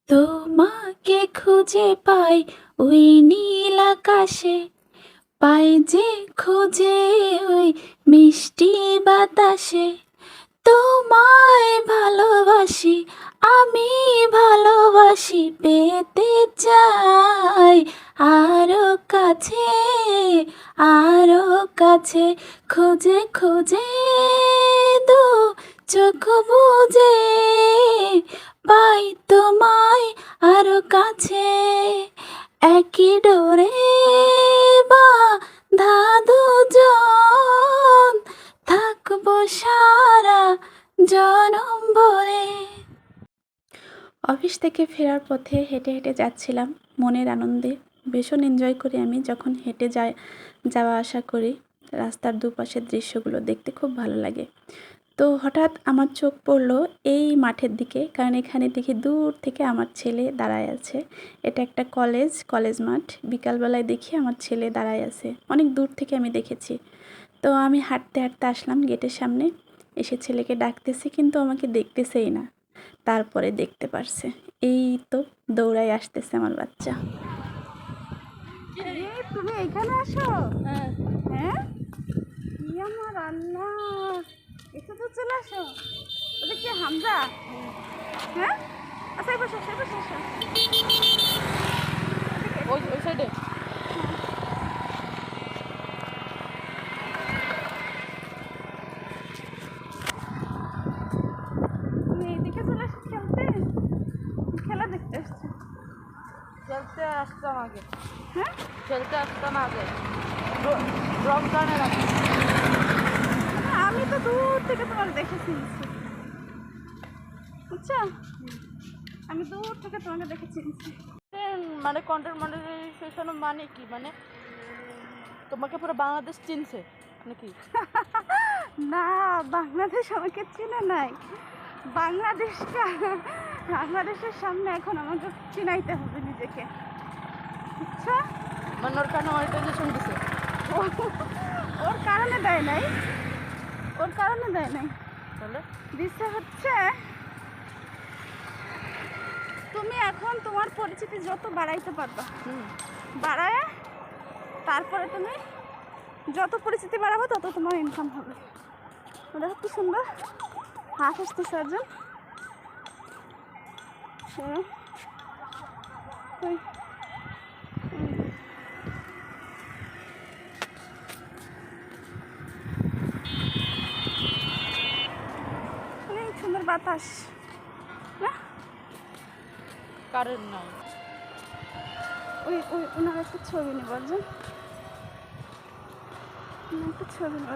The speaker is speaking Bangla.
তোমাকে খুঁজে পাই ওই নীল আকাশে, পাই যে খুঁজে ওই মিষ্টি বাতাসে। তোমায় ভালোবাসি, আমি ভালোবাসি, পেতে চাই আরো কাছে, আরো কাছে। খুঁজে খুঁজে দু চোখ বুজে পাই তোমায় আরো কাছে। একই ডোরে বাঁধা দুজন, থাকবো সারা জনম ভরে। অফিস থেকে ফেরার পথে হেঁটে হেঁটে যাচ্ছিলাম মনের আনন্দে। ভীষণ এনজয় করি আমি যখন হেঁটে যাওয়া আসা করি। রাস্তার দুপাশের দৃশ্যগুলো দেখতে খুব ভালো লাগে। তো হঠাৎ আমার চোখ পড়লো এই মাঠের দিকে, কারণ এখানে দেখি দূর থেকে আমার ছেলে দাঁড়ায় আছে। এটা একটা কলেজ মাঠ। বিকালবেলায় দেখি আমার ছেলে দাঁড়ায় আছে, অনেক দূর থেকে আমি দেখেছি। তো আমি হাঁটতে হাঁটতে আসলাম গেটের সামনে, এসে ছেলেকে ডাকতেছি কিন্তু আমাকে দেখতেছেই না। তারপরে দেখতে পারছে, এই তো দৌড়াই আসতেছে আমার বাচ্চা। তুমি এখানে আসো? হ্যাঁ। হ্যাঁ, আমার আল্লাহ, একটু তো চলে আসো। ওটা কি হামজা? হ্যাঁ, আচ্ছা এবার আসো, এবার আসো। ওই সাইডে তুমি এইদিকে চলে আসো খেলতে, খেলা দেখতে আসছো? খেলতে আসতাম আগে। হ্যাঁ, খেলতে আসতাম আগে রমজানের আগে। আমি তো দূর থেকে তোমার দেখেছি, বুঝছো? আমি দূর থেকে তোমাকে দেখেছি। মানে কন্টেন্ট মনিটাইজেশন মানে কি, মানে তোমাকে পুরো বাংলাদেশ চিনছে নাকি? না, বাংলাদেশ আমাকে চিনে নাই। বাংলাদেশের সামনে এখন আমাকে চিনাইতে হবে নিজেকে, বুঝছো? মানে ওর কারণে মনিটাইজেশন দিছে? ওর কারণে দেয় নাই, ওর কারণে দেয় নাই। তাহলে দিচ্ছে হচ্ছে তুমি এখন তোমার পরিচিতি যত বাড়াইতে পারবা, বাড়ায় তারপরে তুমি যত পরিচিতি বাড়াবো তত তোমার ইনকাম হবে। দেখো কি সুন্দর হাঁস আসতেছে একজন। অনেক সুন্দর বাতাস না? কারেন্ট নাই। ওই ওনার একটা ছবি নেব, একজন একটা ছবি নেব।